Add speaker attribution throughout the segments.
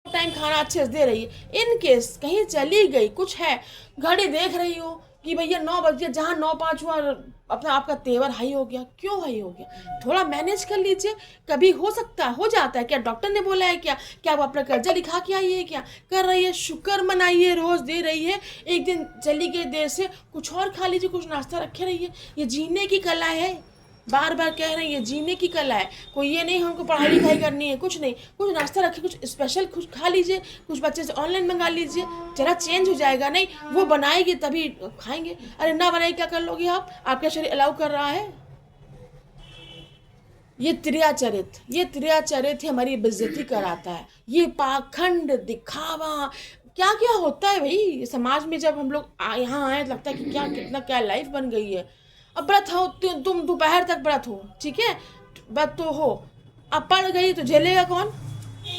Speaker 1: Time खाना अच्छे से दे रही है। इन केस कहीं चली गई, कुछ है, घड़ी देख रही हो कि भैया 9 बज गया, जहाँ 9:05 हुआ अपना आपका तेवर हाई हो गया। क्यों हाई हो गया? थोड़ा मैनेज कर लीजिए। कभी हो सकता है, हो जाता है। क्या डॉक्टर ने बोला है क्या? क्या वो अपना कर्जा दिखा के आई है? क्या कर रही है? शुक्र मनाइए, रोज दे रही है। एक दिन चली गई देर से, कुछ और खा लीजिए, कुछ नाश्ता रखे रहिए। ये जीने की कला है। बार बार कह रहे हैं, ये जीने की कला है। कोई ये नहीं हमको पढ़ाई लिखाई करनी है, कुछ नहीं। कुछ नाश्ता रखिए, कुछ स्पेशल कुछ खा लीजिए, कुछ बच्चे से ऑनलाइन मंगा लीजिए, जरा चेंज हो जाएगा। नहीं वो बनाएगी तभी खाएंगे। अरे ना बनाएगी क्या कर लोगे आप? आपका शरीर अलाउ कर रहा है? ये त्रियाचरित हमारी बेइज्जती कराता है। ये पाखंड दिखावा क्या क्या होता है भाई समाज में। जब हम लोग यहाँ आए लगता है कि क्या कितना क्या लाइफ बन गई है। अब व्रत हो, तुम दोपहर तक व्रत हो, ठीक है, व्रत तो हो। अब पड़ गई तो झेलेगा कौन?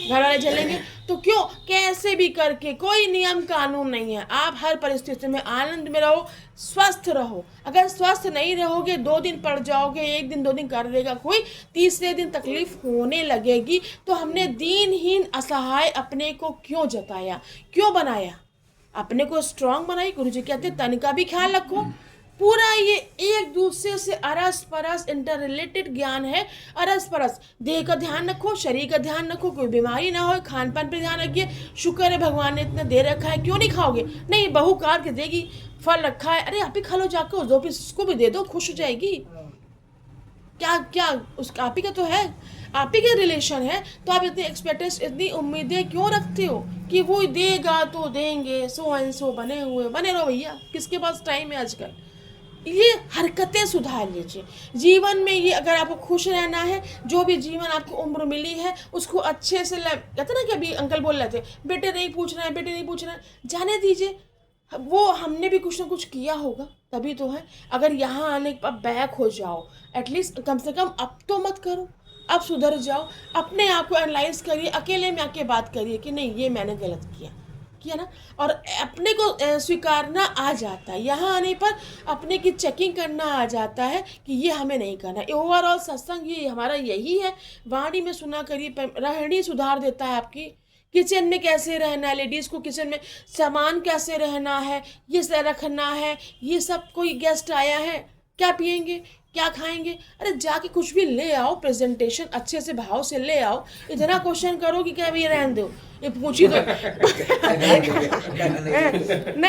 Speaker 1: घर वाले झेलेंगे। तो क्यों? कैसे भी करके, कोई नियम कानून नहीं है। आप हर परिस्थिति में आनंद में रहो, स्वस्थ रहो। अगर स्वस्थ नहीं रहोगे, 2 दिन पड़ जाओगे, 1 दिन 2 दिन कर देगा कोई, तीसरे दिन तकलीफ होने लगेगी। तो हमने दीनहीन असहाय अपने को क्यों जताया, क्यों बनाया? अपने को स्ट्रांग बनाई। गुरु जी कहते तन का भी ख्याल रखो। पूरा ये एक दूसरे से अरस परस इंटर रिलेटेड ज्ञान है। अरस परस देह का ध्यान रखो, शरीर का ध्यान रखो, कोई बीमारी ना हो, खान पान पे ध्यान रखिए। शुक्र है भगवान ने इतना दे रखा है, क्यों नहीं खाओगे? नहीं बहू काट के देगी, फल रखा है, अरे आप ही खा लो जाकर, उस 2 पीस उसको भी दे दो, खुश हो जाएगी। क्या क्या उसका आप ही का तो है, आप ही का रिलेशन है। तो आप इतनी एक्सपेक्टेशन, इतनी उम्मीदें क्यों रखते हो कि वो देगा तो देंगे, सो एंड सो बने हुए बने रहो भैया। किसके पास टाइम है आजकल? ये हरकतें सुधार लीजिए जीवन में। ये अगर आपको खुश रहना है, जो भी जीवन आपको उम्र मिली है उसको अच्छे से कहते ना कि अभी अंकल बोल रहे थे बेटे नहीं पूछ रहे हैं, बेटे नहीं पूछ रहे हैं, जाने दीजिए। वो हमने भी कुछ ना कुछ किया होगा तभी तो है। अगर यहाँ आने के बाद बैक हो जाओ, एटलीस्ट कम से कम अब तो मत करो, अब सुधर जाओ। अपने आप को एनालाइज करिए, अकेले में आके बात करिए कि नहीं ये मैंने गलत किया ना। और अपने को स्वीकारना आ जाता है। यहाँ आने पर अपने की चेकिंग करना आ जाता है कि ये हमें नहीं करना। ओवरऑल सत्संग ये हमारा यही है। वाणी में सुना करिए, रहनी सुधार देता है आपकी। किचन में कैसे रहना है, लेडीज़ को किचन में सामान कैसे रहना है, ये से रखना है। ये सब, कोई गेस्ट आया है, क्या पियेंगे, क्या खाएंगे, अरे जाके कुछ भी ले आओ, प्रेजेंटेशन अच्छे से भाव से ले आओ। इतना क्वेश्चन करो कि क्या भैया रहने दो, ये पूछी तो नहीं